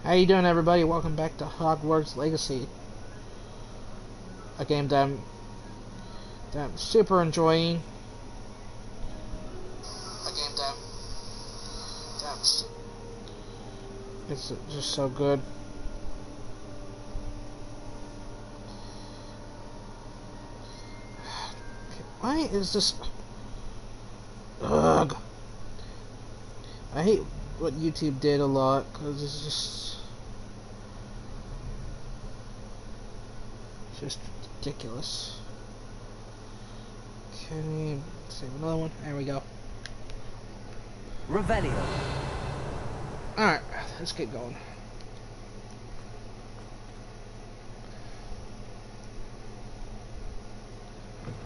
How you doing, everybody? Welcome back to Hogwarts Legacy, a game that I'm super enjoying. It's just so good. Why is this? Ugh. I hate what YouTube did a lot because it's just ridiculous. Can we save another one? There we go. Revelio. Alright, let's get going.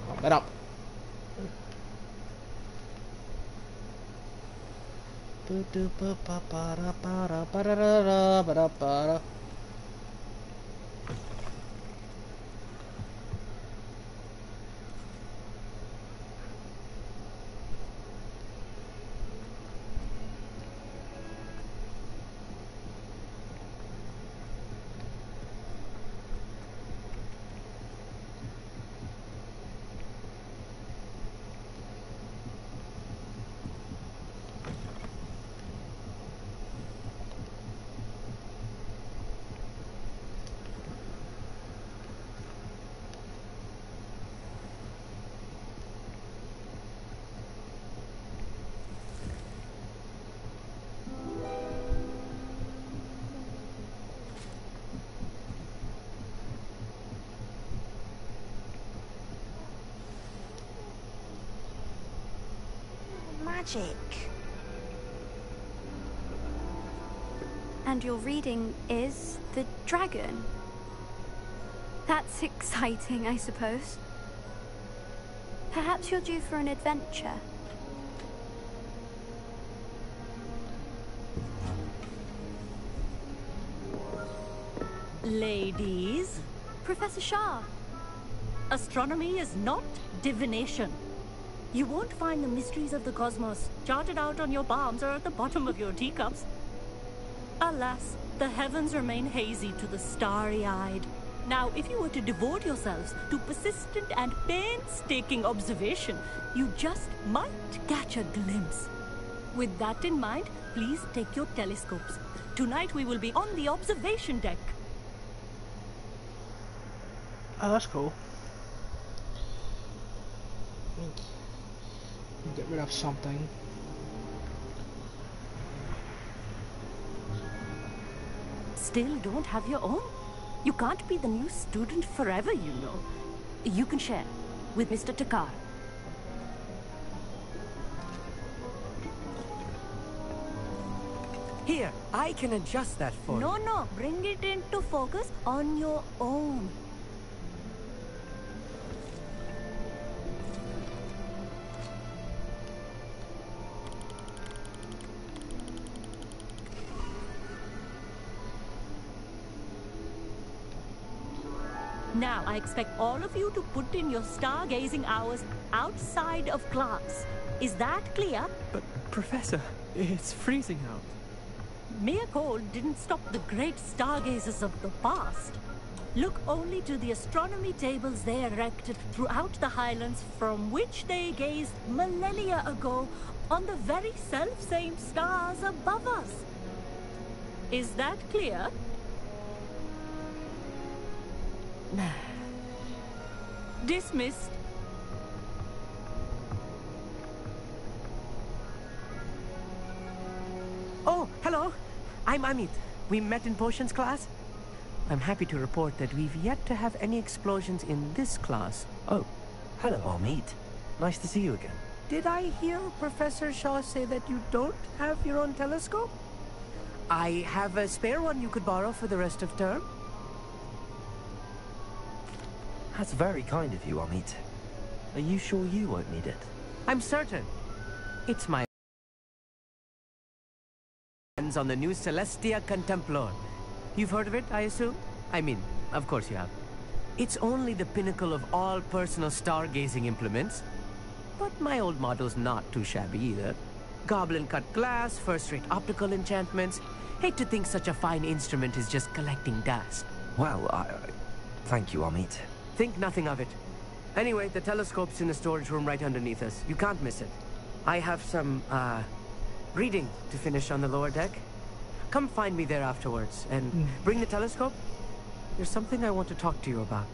Pump it up. Magic. And your reading is the dragon. That's exciting, I suppose. Perhaps you're due for an adventure. Ladies, Professor Shah. astronomy is not divination. You won't find the mysteries of the cosmos charted out on your palms or at the bottom of your teacups. Alas, the heavens remain hazy to the starry-eyed. Now, if you were to devote yourselves to persistent and painstaking observation, you just might catch a glimpse. With that in mind, please take your telescopes. Tonight we will be on the observation deck. Oh, that's cool. Get rid of something. Still don't have your own? You can't be the new student forever, you know. You can share with Mr. Takar. Here, I can adjust that for you. No, bring it into focus on your own. Now, I expect all of you to put in your stargazing hours outside of class. Is that clear? But, Professor, it's freezing out. Mere cold didn't stop the great stargazers of the past. Look only to the astronomy tables they erected throughout the Highlands from which they gazed millennia ago on the very self-same stars above us. Is that clear? Dismissed. Oh, hello. I'm Amit. We met in potions class. I'm happy to report that we've yet to have any explosions in this class. Oh, hello, Amit. Nice to see you again. Did I hear Professor Shaw say that you don't have your own telescope? I have a spare one you could borrow for the rest of term. That's very kind of you, Amit. Are you sure you won't need it? I'm certain. It's my friends on the new Celestia Contemplor. You've heard of it, I assume? I mean, of course you have. It's only the pinnacle of all personal stargazing implements. But my old model's not too shabby either. Goblin-cut glass, first-rate optical enchantments. Hate to think such a fine instrument is just collecting dust. Well, thank you, Amit. Think nothing of it. Anyway, the telescope's in the storage room right underneath us. You can't miss it. I have some, reading to finish on the lower deck. Come find me there afterwards, and bring the telescope. There's something I want to talk to you about.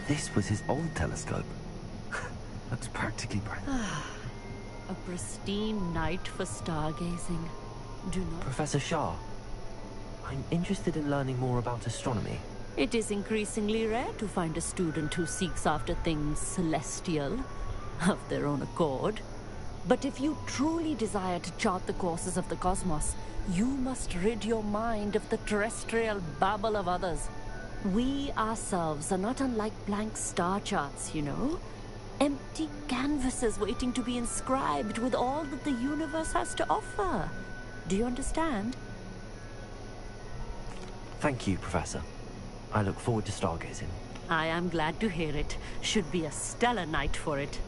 This was his old telescope. Looks practically brand new. A pristine night for stargazing. Do not... Professor Shah, I'm interested in learning more about astronomy. It is increasingly rare to find a student who seeks after things celestial, of their own accord. But if you truly desire to chart the courses of the cosmos, you must rid your mind of the terrestrial babble of others. We ourselves are not unlike blank star charts, you know. Empty canvases waiting to be inscribed with all that the universe has to offer. Do you understand? Thank you, Professor. I look forward to stargazing. I am glad to hear it. Should be a stellar night for it.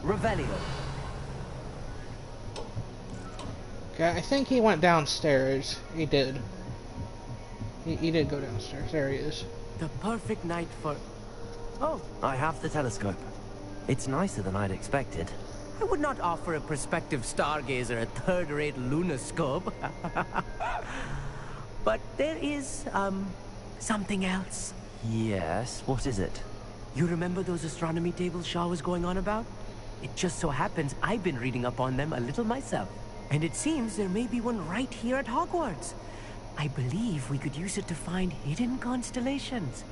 Revelio. Okay, I think he went downstairs. He did. He did go downstairs. There he is. The perfect night for... Oh, I have the telescope. It's nicer than I'd expected. I would not offer a prospective stargazer a third-rate lunoscope. But there is, something else. Yes, what is it? You remember those astronomy tables Shaw was going on about? It just so happens I've been reading up on them a little myself. And it seems there may be one right here at Hogwarts. I believe we could use it to find hidden constellations.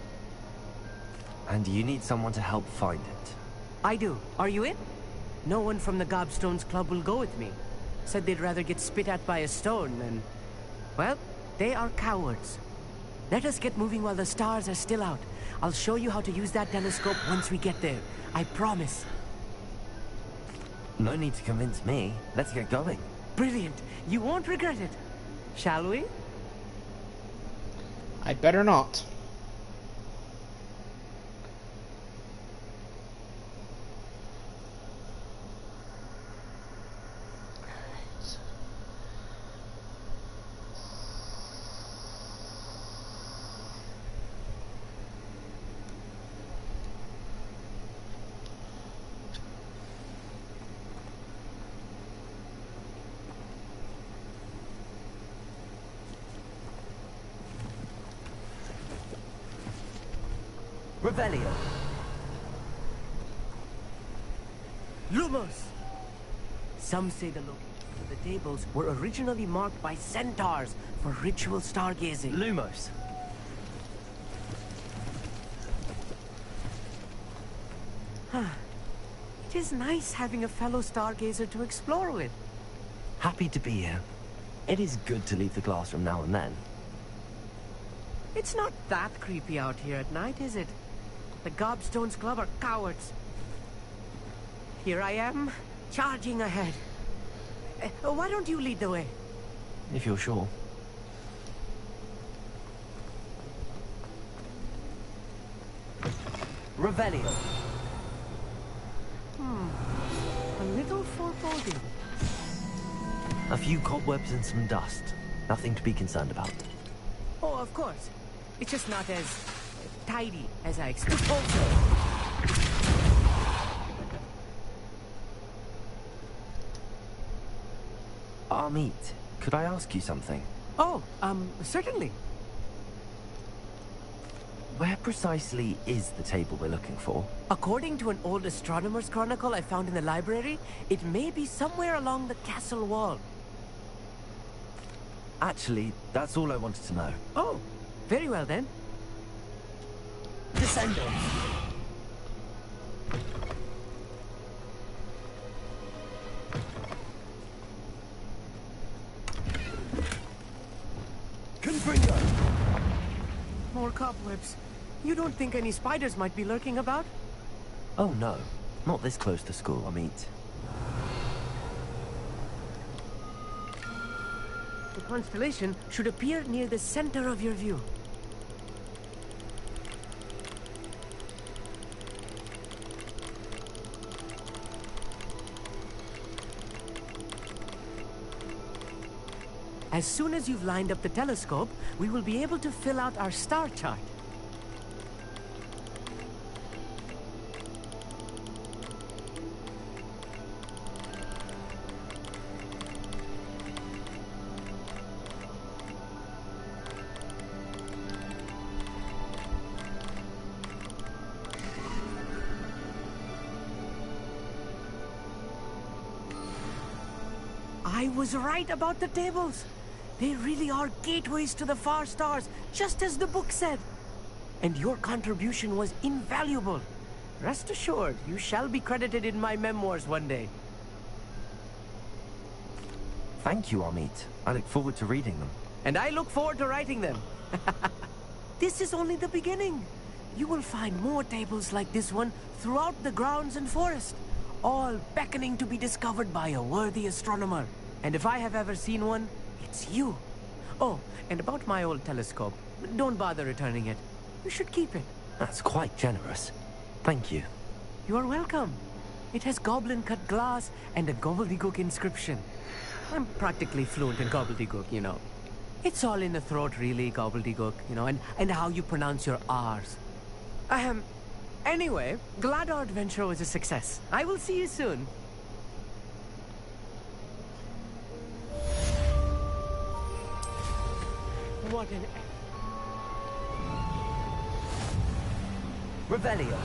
And you need someone to help find it. I do. Are you in? No one from the Gobstones Club will go with me. Said they'd rather get spit at by a stone than... Well, they are cowards. Let us get moving while the stars are still out. I'll show you how to use that telescope once we get there. I promise. No need to convince me. Let's get going. Brilliant. You won't regret it. Shall we? I'd better not. Revelio. Lumos. Some say the locations of the tables were originally marked by centaurs for ritual stargazing. Lumos. It is nice having a fellow stargazer to explore with. Happy to be here. It is good to leave the classroom now and then. It's not that creepy out here at night, is it? The Gobstones Club are cowards. Here I am, charging ahead. Why don't you lead the way? If you're sure. Revelio. A little foreboding. A few cobwebs and some dust. Nothing to be concerned about. Oh, of course. It's just not as tidy as I expected. Also, Amit, could I ask you something? oh, certainly. Where precisely is the table we're looking for? According to an old astronomer's chronicle I found in the library, it may be somewhere along the castle wall. Actually, that's all I wanted to know. Oh, very well then. Descendo. more cobwebs. You don't think any spiders might be lurking about? Oh no, not this close to school, I mean. The constellation should appear near the center of your view. As soon as you've lined up the telescope, we will be able to fill out our star chart. I was right about the tables. They really are gateways to the far stars, just as the book said. And your contribution was invaluable. Rest assured, you shall be credited in my memoirs one day. Thank you, Amit. I look forward to reading them. And I look forward to writing them. This is only the beginning. You will find more tables like this one throughout the grounds and forest, all beckoning to be discovered by a worthy astronomer. And if I have ever seen one, it's you. Oh, and about my old telescope. Don't bother returning it. You should keep it. That's quite generous. Thank you. You are welcome. It has goblin-cut glass and a gobbledygook inscription. I'm practically fluent in gobbledygook, you know. It's all in the throat, really, gobbledygook, you know, and how you pronounce your R's. Anyway, glad our adventure was a success. I will see you soon. What an... Revelio.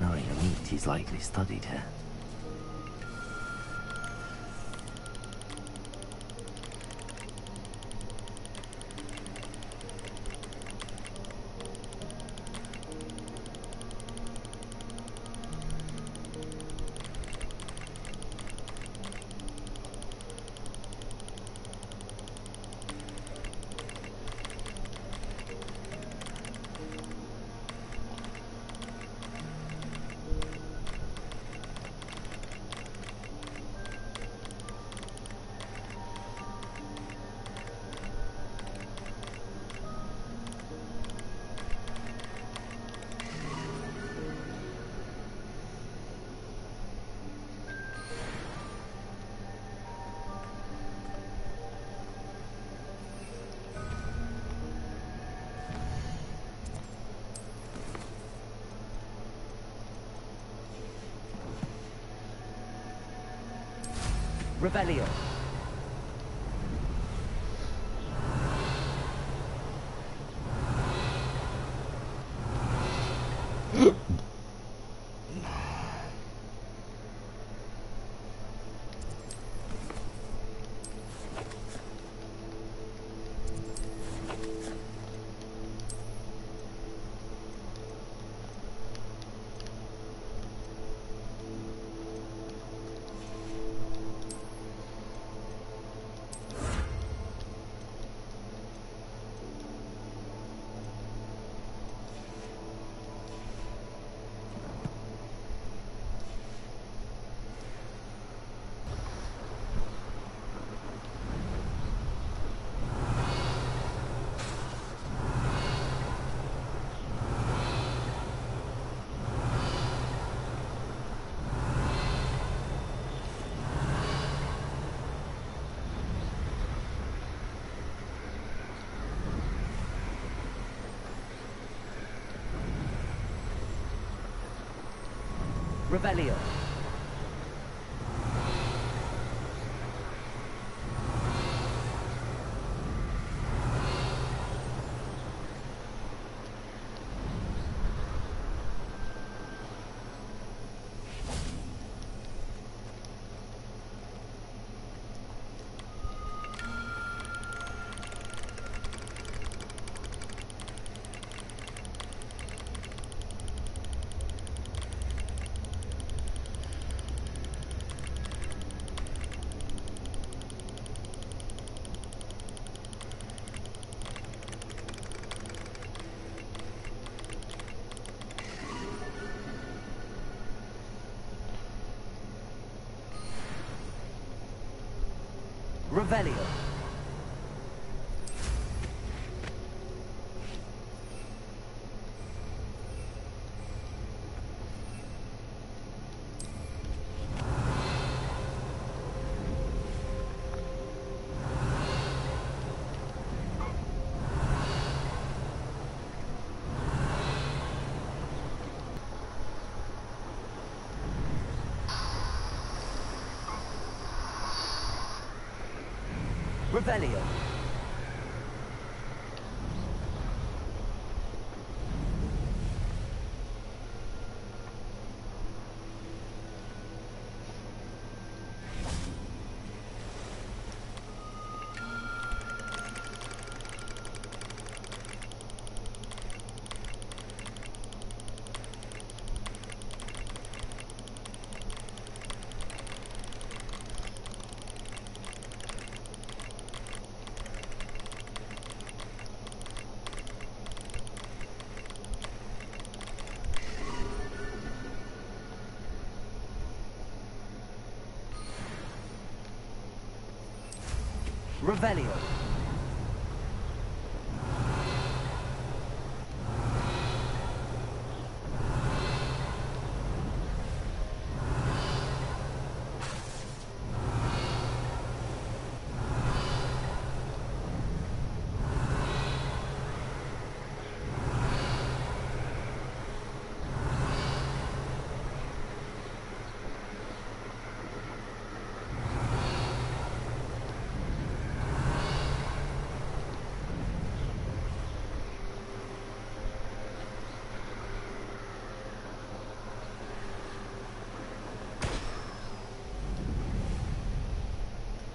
Knowing Amit, he's likely studied here. Revelio. Revelio. Revelio. Revelio. Revelio.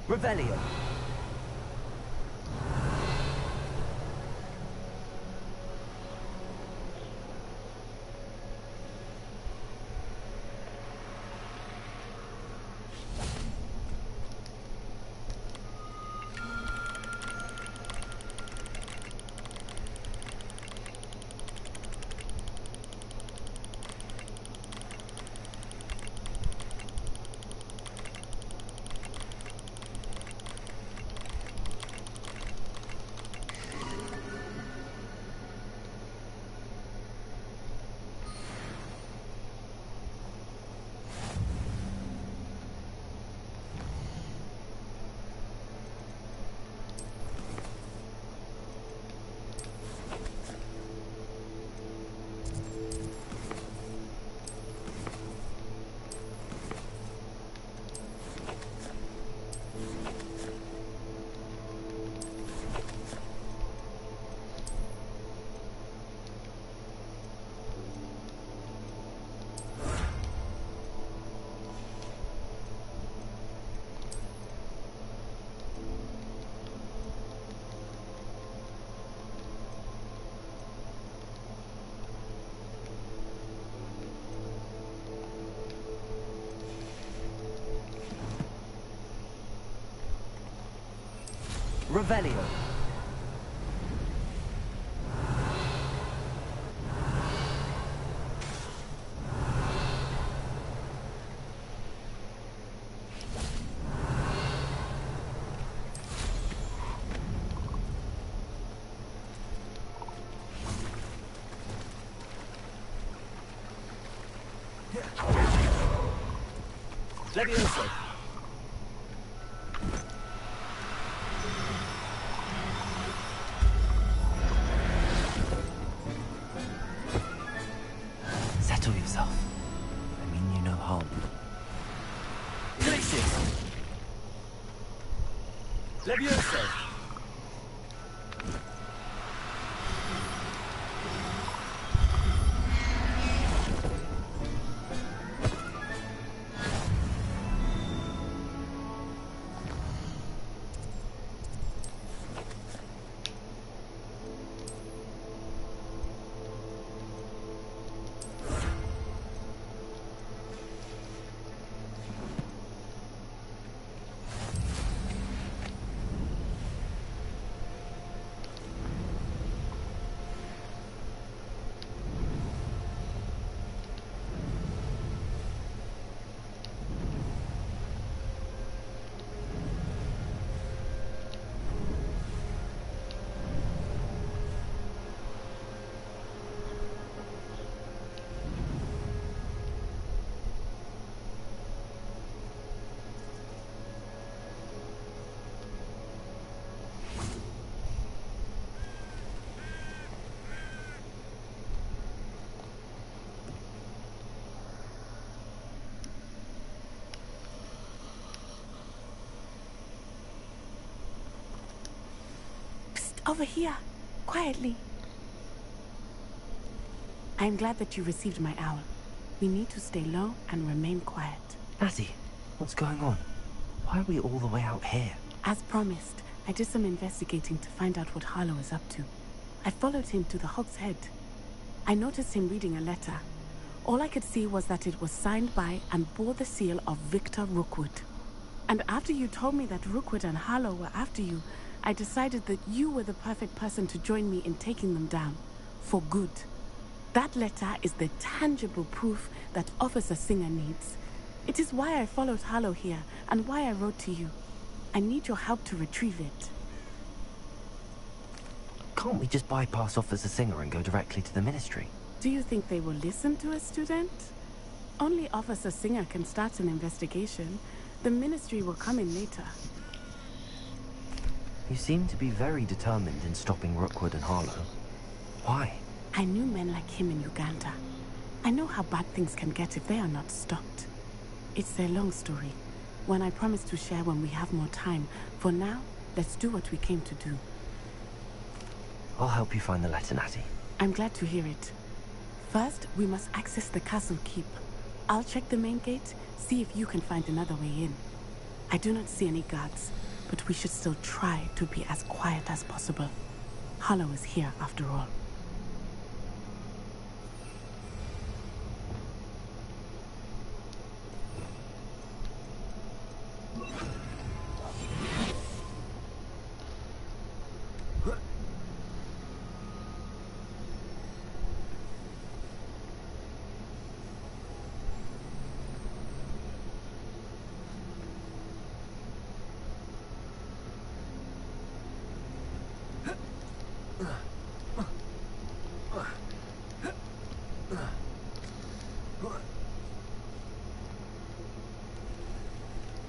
Revelio. Revelio. Levioso. Settle yourself. I mean you no harm. Gracious. Levioso. Over here, quietly. I'm glad that you received my owl. We need to stay low and remain quiet. Natty, what's going on? Why are we all the way out here? As promised, I did some investigating to find out what Harlow is up to. I followed him to the Hog's Head. I noticed him reading a letter. All I could see was that it was signed by and bore the seal of Victor Rookwood. And after you told me that Rookwood and Harlow were after you, I decided that you were the perfect person to join me in taking them down. For good. That letter is the tangible proof that Officer Singer needs. It is why I followed Harlow here and why I wrote to you. I need your help to retrieve it. Can't we just bypass Officer Singer and go directly to the Ministry? Do you think they will listen to a student? Only Officer Singer can start an investigation. The Ministry will come in later. You seem to be very determined in stopping Rookwood and Harlow. Why? I knew men like him in Uganda. I know how bad things can get if they are not stopped. It's a long story, one I promise to share when we have more time. For now, let's do what we came to do. I'll help you find the letter, Natty. I'm glad to hear it. First, we must access the castle keep. I'll check the main gate, see if you can find another way in. I do not see any guards, but we should still try to be as quiet as possible. Harlow is here after all.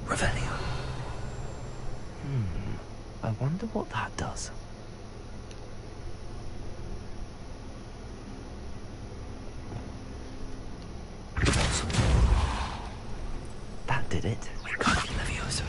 Revelio. I wonder what that does. That did it. Wingardium Leviosa.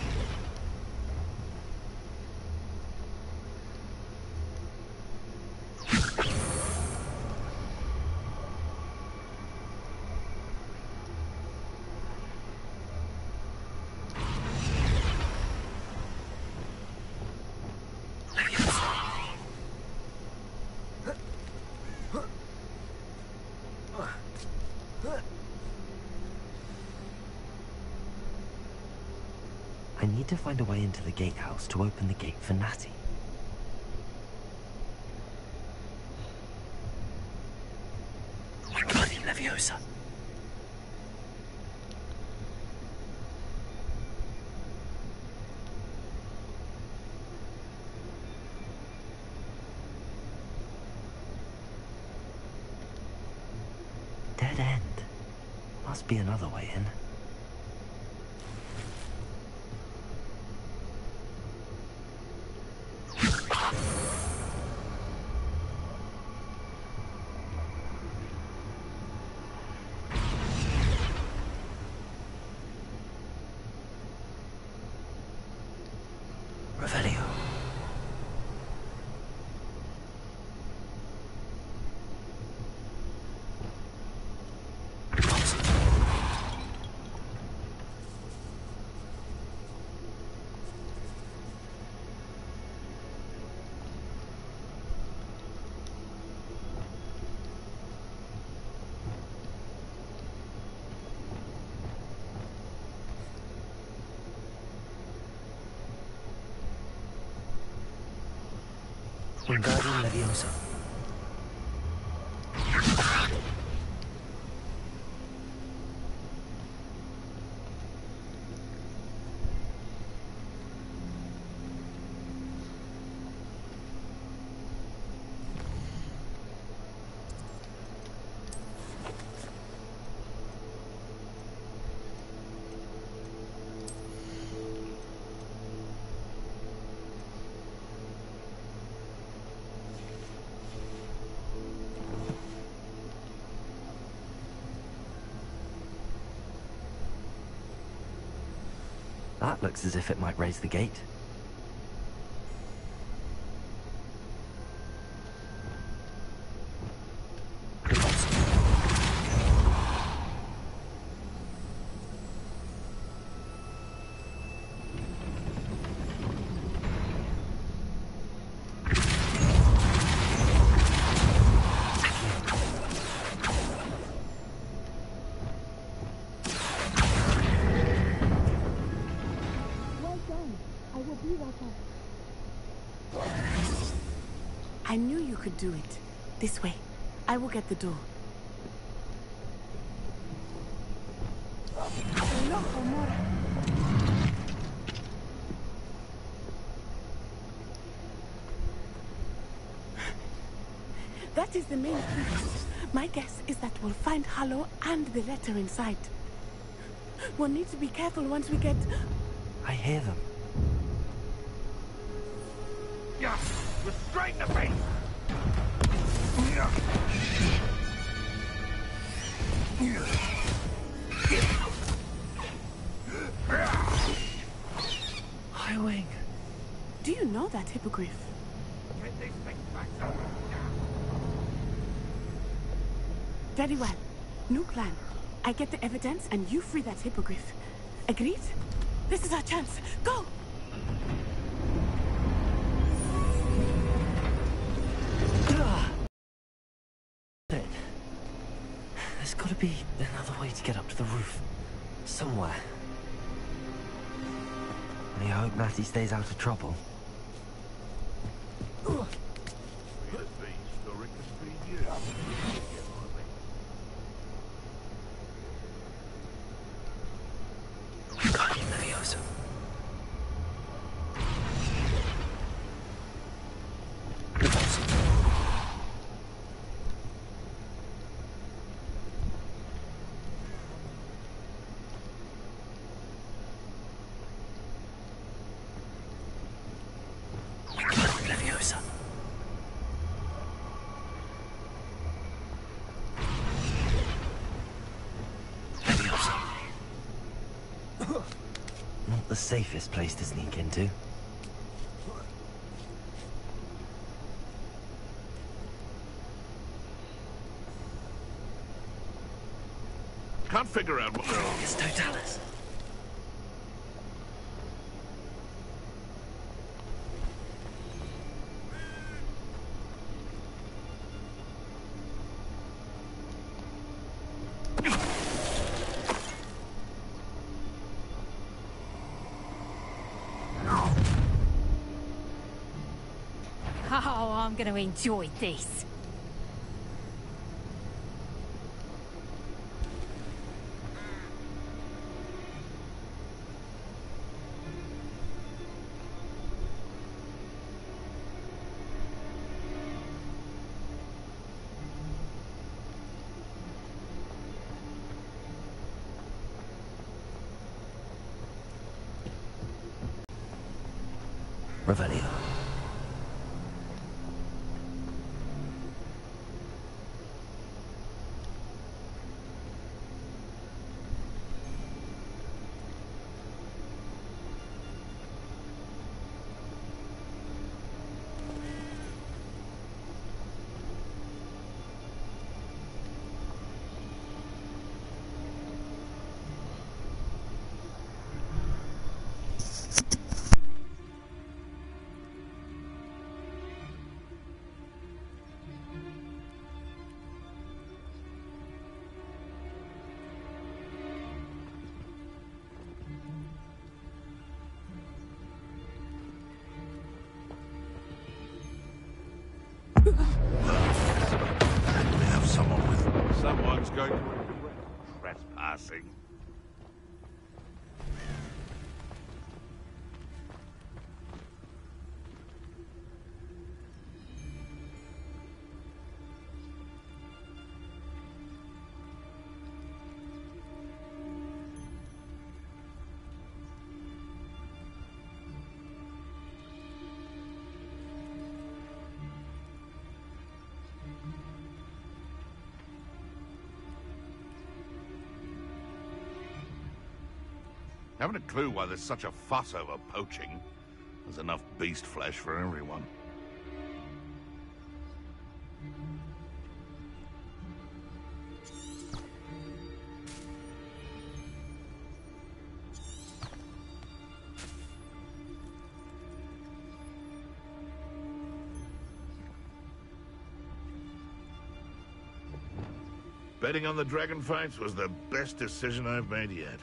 I need to find a way into the gatehouse to open the gate for Natty. Wingardium Leviosa. Dead end. Must be another way in. Revelio. Wingardium Leviosa. That looks as if it might raise the gate. I knew you could do it. This way. I will get the door. That is the main key. My guess is that we'll find Harlow and the letter inside. We'll need to be careful once we get... I hear them. Yeah, we're straight in the face. Highwing. Do you know that hippogriff? Get these things back. Very well. New plan. I get the evidence and you free that hippogriff. Agreed? This is our chance. Go! There's got to be another way to get up to the roof. Somewhere. I hope Matty stays out of trouble. Got you, Leviosa. Not the safest place to sneak into. Can't figure out what... It's Totalis. Oh, I'm going to enjoy this. Revelio. We have someone with... Someone's going to regret trespassing. Haven't a clue why there's such a fuss over poaching. There's enough beast flesh for everyone. Betting on the dragon fights was the best decision I've made yet.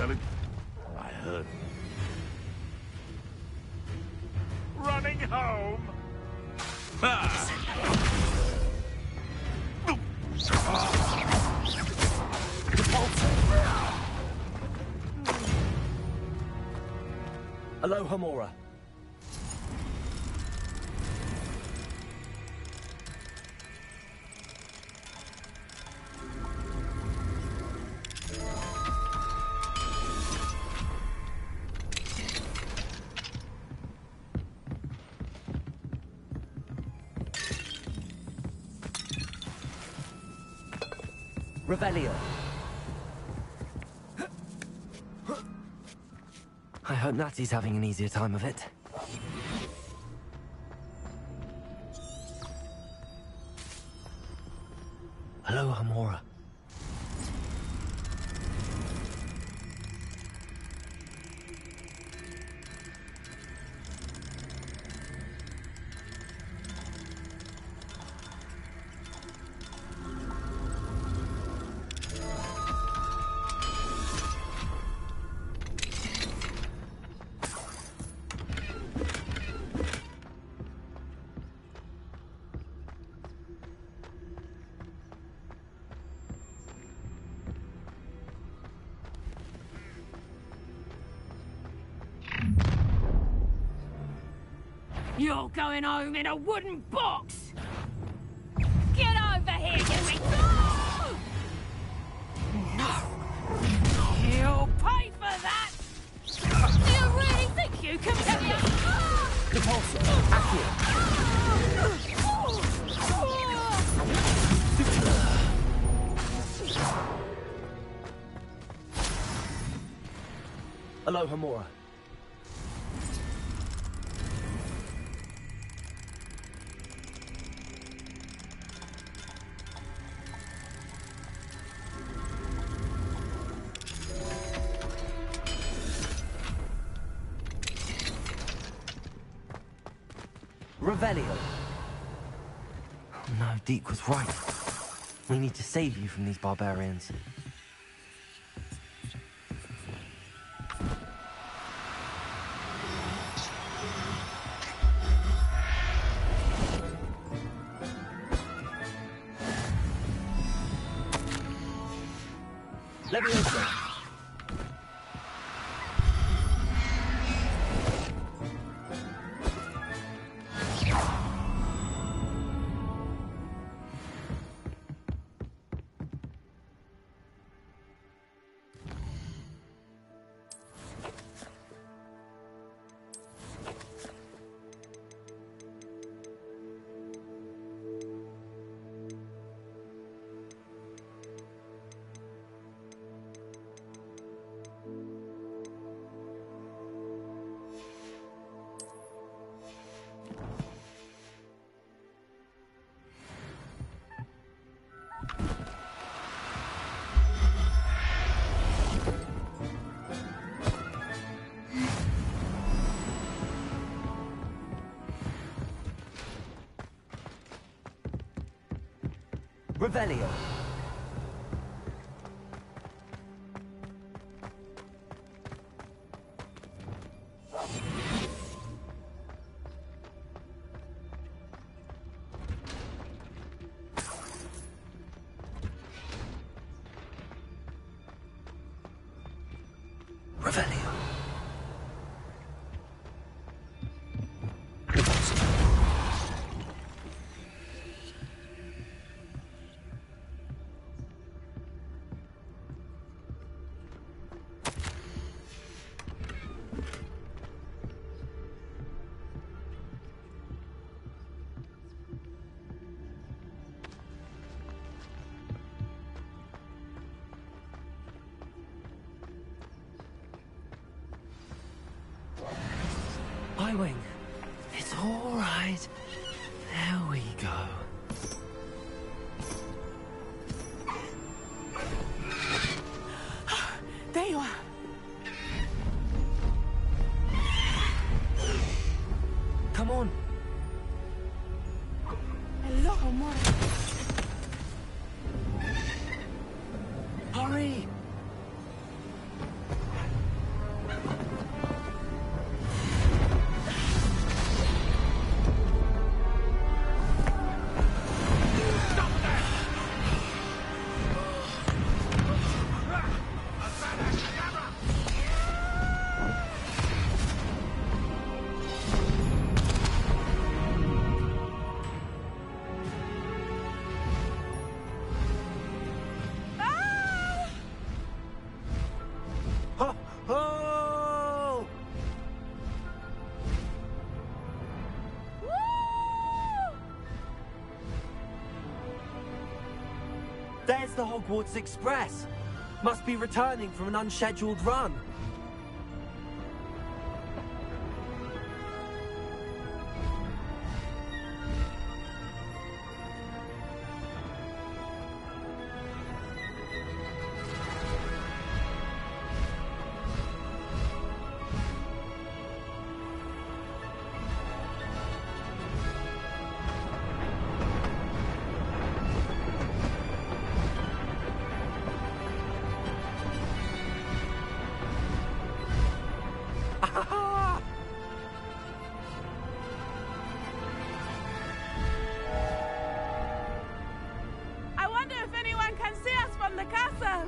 Alex. I heard. Running home. Aloha Mora. Revelio. I hope Natty's having an easier time of it. Hello, Hamora. You're going home in a wooden box! Get over here, you No! You'll pay for that! Do you really think you can get me Repulsor. Accio. Hello, Hamora. Revelio. Oh no, Deke was right. We need to save you from these barbarians. Leviosa. Revelio. Revelio. Wing. It's all right. There we go. There you are. Come on. Hello, Hamora. Hurry. There's the Hogwarts Express. Must be returning from an unscheduled run. I wonder if anyone can see us from the castle.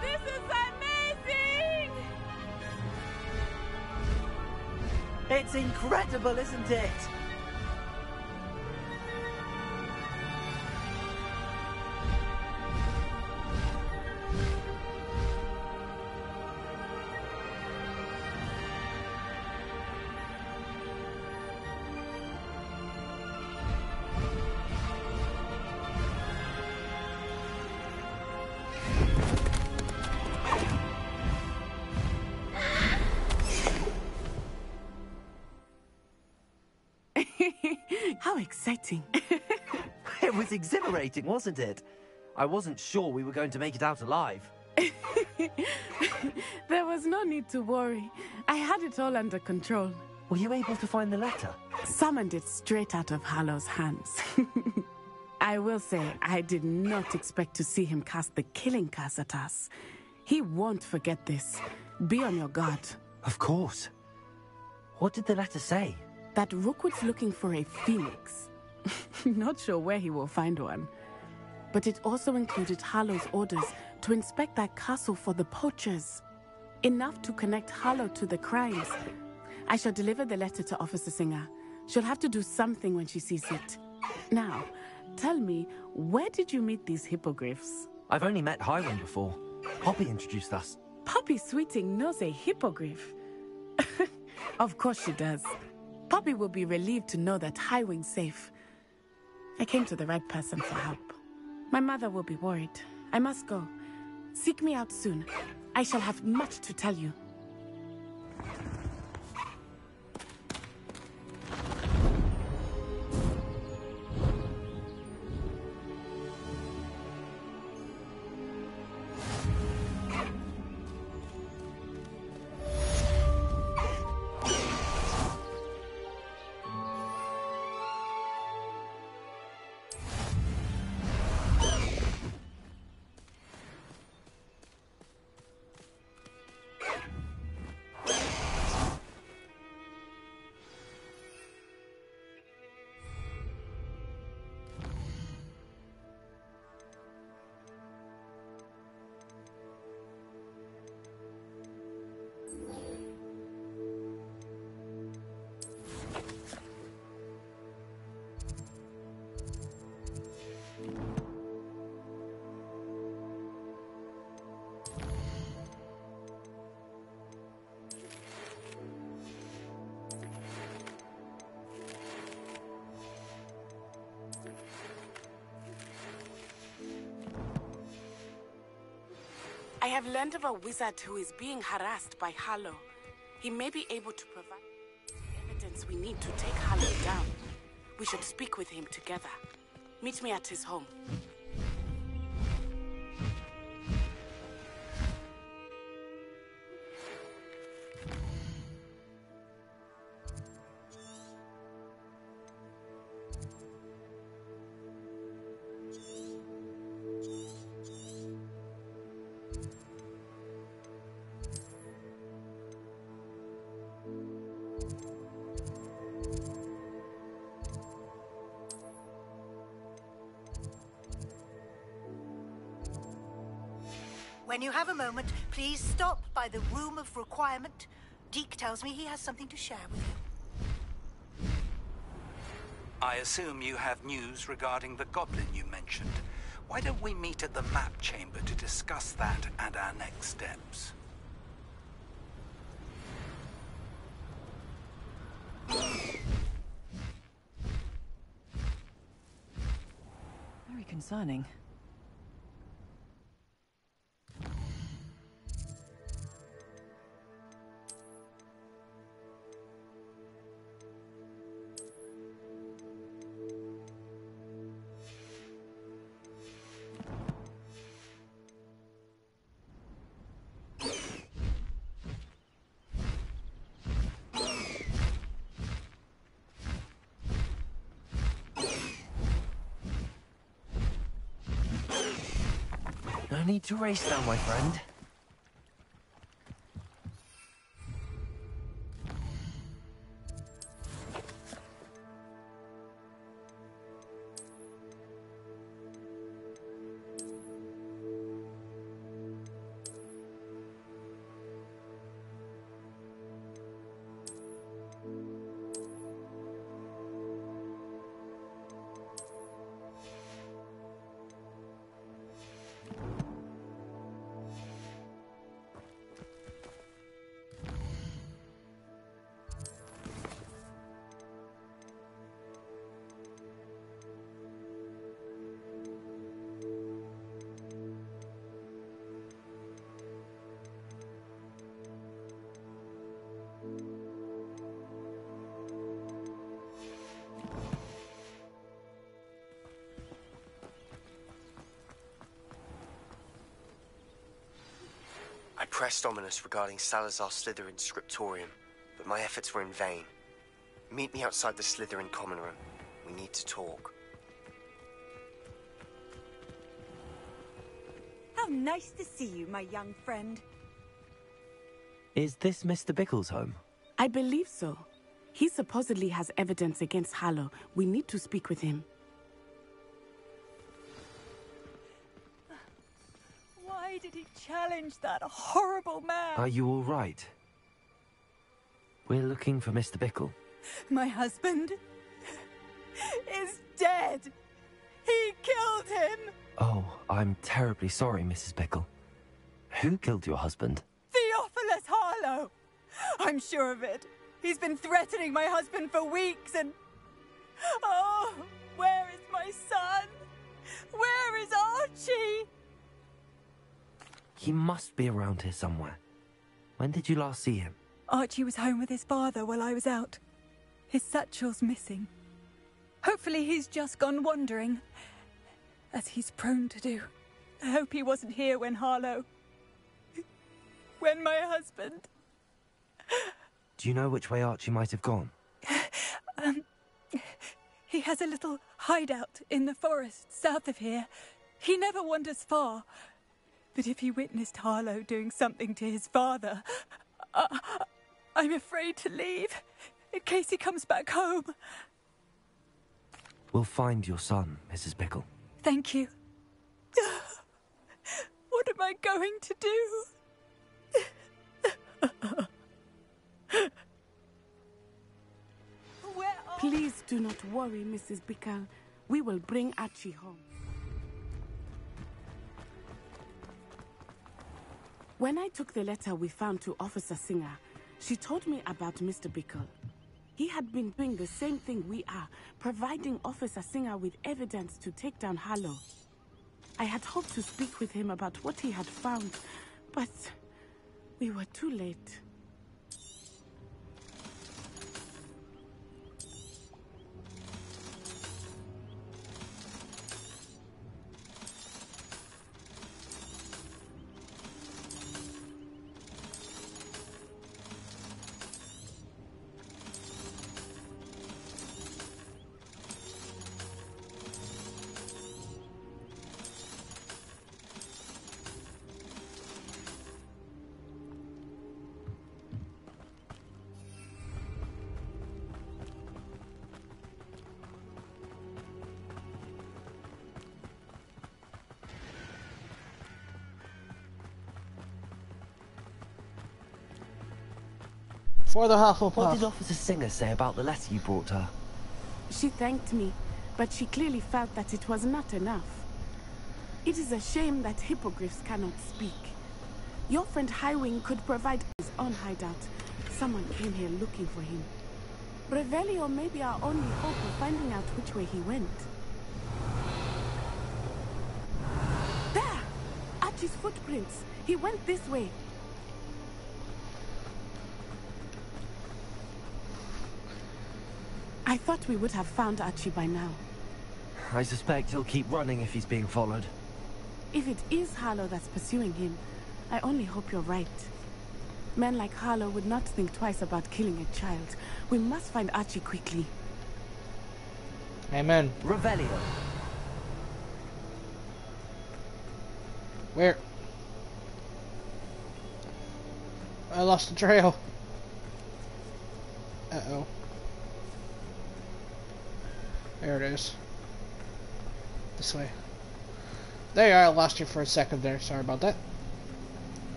This is amazing! It's incredible, isn't it? How exciting. It was exhilarating, wasn't it? I wasn't sure we were going to make it out alive. There was no need to worry. I had it all under control. Were you able to find the letter? Summoned it straight out of Hallow's hands. I will say, I did not expect to see him cast the killing curse at us. He won't forget this. Be on your guard. Of course. What did the letter say? That Rookwood's looking for a phoenix. Not sure where he will find one. But it also included Hallow's orders to inspect that castle for the poachers. Enough to connect Hallow to the crimes. I shall deliver the letter to Officer Singer. She'll have to do something when she sees it. Now, tell me, where did you meet these hippogriffs? I've only met Highwing before. Poppy introduced us. Poppy Sweeting knows a hippogriff. Of course she does. Poppy will be relieved to know that Highwing's safe. I came to the right person for help. My mother will be worried. I must go. Seek me out soon. I shall have much to tell you. I have learned of a wizard who is being harassed by Hallow. He may be able to provide the evidence we need to take Hallow down. We should speak with him together. Meet me at his home. When you have a moment, please stop by the Room of Requirement. Deke tells me he has something to share with you. I assume you have news regarding the goblin you mentioned. Why don't we meet at the map chamber to discuss that and our next steps? concerning. No need to race now, my friend. I pressed Ominous regarding Salazar Slytherin's scriptorium, but my efforts were in vain. Meet me outside the Slytherin common room. We need to talk. How nice to see you, my young friend. Is this Mr. Bickle's home? I believe so. He supposedly has evidence against Harlow. We need to speak with him. Why did he challenge that horrible man? Are you all right? We're looking for Mr. Bickle. My husband is dead. He killed him. Oh, I'm terribly sorry, Mrs. Bickle. Who killed your husband? Theophilus Harlow. I'm sure of it. He's been threatening my husband for weeks and... Oh, where is my son? Where is Archie? He must be around here somewhere. When did you last see him? Archie was home with his father while I was out. His satchel's missing. Hopefully he's just gone wandering, as he's prone to do. I hope he wasn't here when Harlow... when my husband... Do you know which way Archie might have gone? He has a little hideout in the forest south of here. He never wanders far. But if he witnessed Harlow doing something to his father, I'm afraid to leave, in case he comes back home. We'll find your son, Mrs. Bickle. Thank you. What am I going to do? Please do not worry, Mrs. Bickle. We will bring Archie home. When I took the letter we found to Officer Singer, she told me about Mr. Bickle. He had been doing the same thing we are, providing Officer Singer with evidence to take down Harlow. I had hoped to speak with him about what he had found, but we were too late. For the Hufflepuff. What did Officer Singer say about the letter you brought her? She thanked me, but she clearly felt that it was not enough. It is a shame that hippogriffs cannot speak. Your friend Highwing could provide his own hideout. Someone came here looking for him. Revelio may be our only hope of finding out which way he went. Archie's footprints. He went this way. I thought we would have found Archie by now. I suspect he'll keep running if he's being followed. If it is Harlow that's pursuing him, I only hope you're right. Men like Harlow would not think twice about killing a child. We must find Archie quickly. Amen. Revelio. Where? I lost the trail. Uh-oh. There it is. This way. There you are, I lost you for a second there. Sorry about that.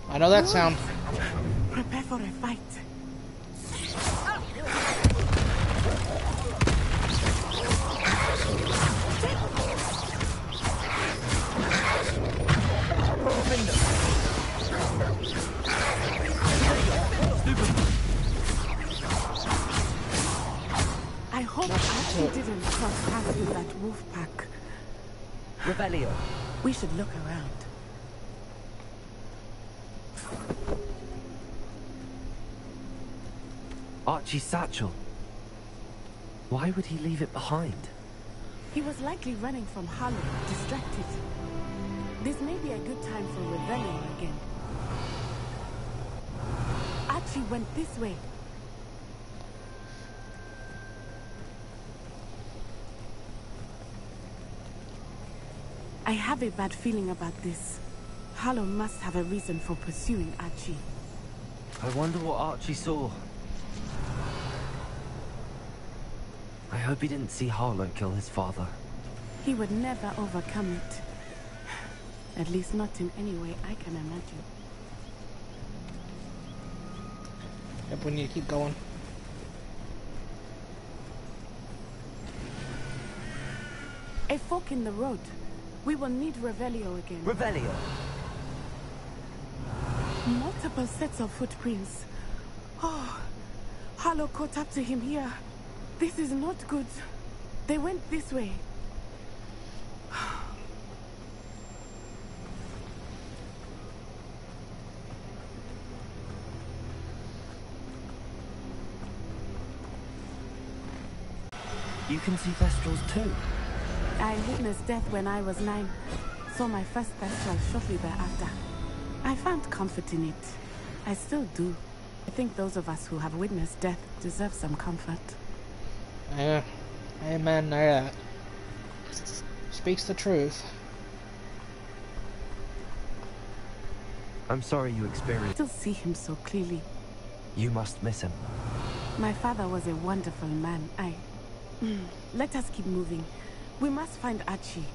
I know that sound. Prepare for a fight. I hope Archie didn't cross paths with that wolf pack. Revelio. We should look around. Archie's satchel. Why would he leave it behind? He was likely running from Harlow, distracted. This may be a good time for Revelio again. Archie went this way. I have a bad feeling about this. Harlow must have a reason for pursuing Archie. I wonder what Archie saw. I hope he didn't see Harlow kill his father. He would never overcome it. At least not in any way I can imagine. Yep, we need to keep going. A fork in the road. We will need Revelio again. Revelio. Multiple sets of footprints. Oh, Harlow caught up to him here. This is not good. They went this way. You can see Thestrals too. I witnessed death when I was 9. Saw my first Thestral shortly thereafter. I found comfort in it. I still do. I think those of us who have witnessed death deserve some comfort. Yeah, amen to that. Speaks the truth. I'm sorry you experienced. I still see him so clearly. You must miss him. My father was a wonderful man. Let us keep moving. We must find Archie.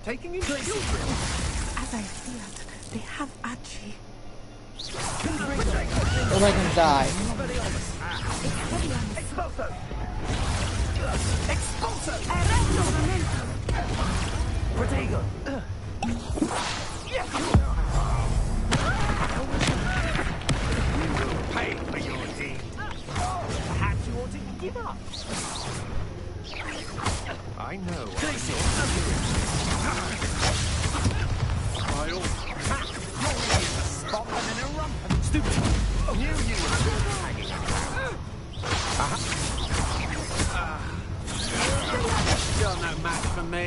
Taking into children. As I feared, they have Archie. Or they can die. Protego. Pay for your deed. Perhaps you ought to give up. I know. Stupid. Knew you were hanging around. Still no match for me.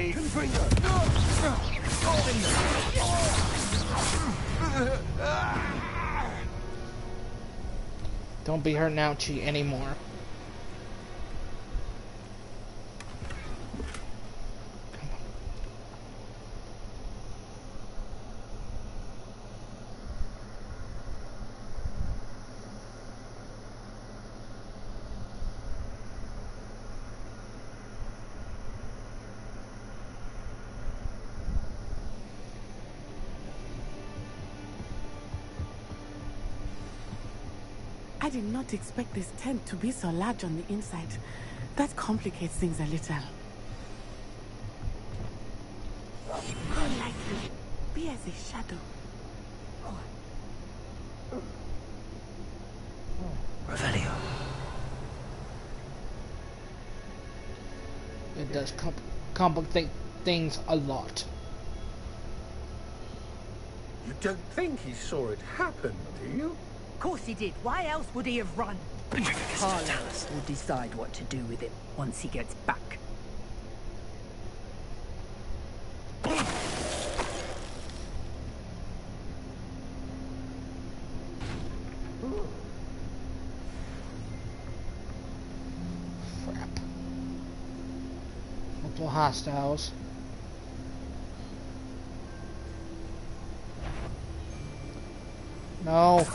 Don't be hurting Archie anymore. I did not expect this tent to be so large on the inside. That complicates things a little. a shadow. Revelio. It does complicate things a lot. You don't think he saw it happen, do you? Of course he did. Why else would he have run? Harlow will decide what to do with him once he gets back. Crap. Multiple hostiles. No.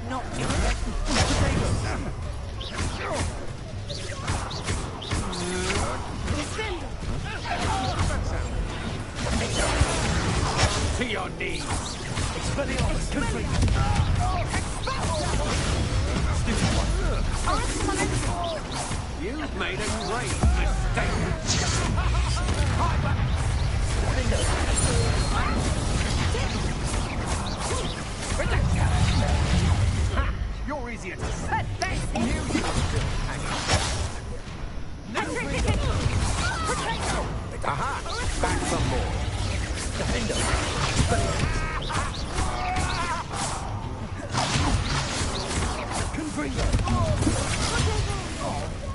Not To your knees! Expelliarmus, complete! You've made a great mistake! You're easier to set! Aha! Back some more!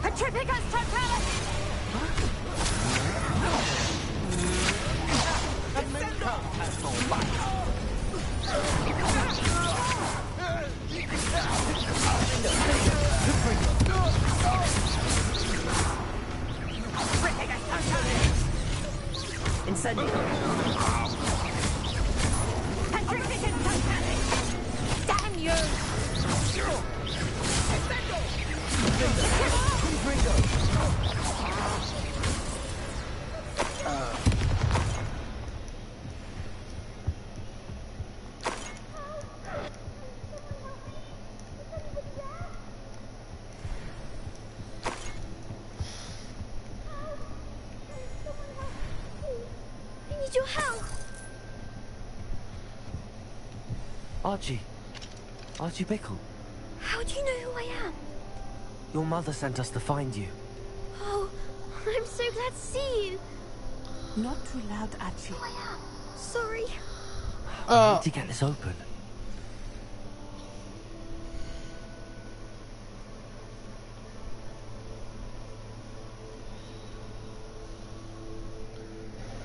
Petrificus totalis! Incendio. Petrificus totalis! Damn you! I need your help. Archie Bickle. How do you know who I am? Your mother sent us to find you. Oh, I'm so glad to see you. Not too loud, Archie. Sorry. We need to get this open.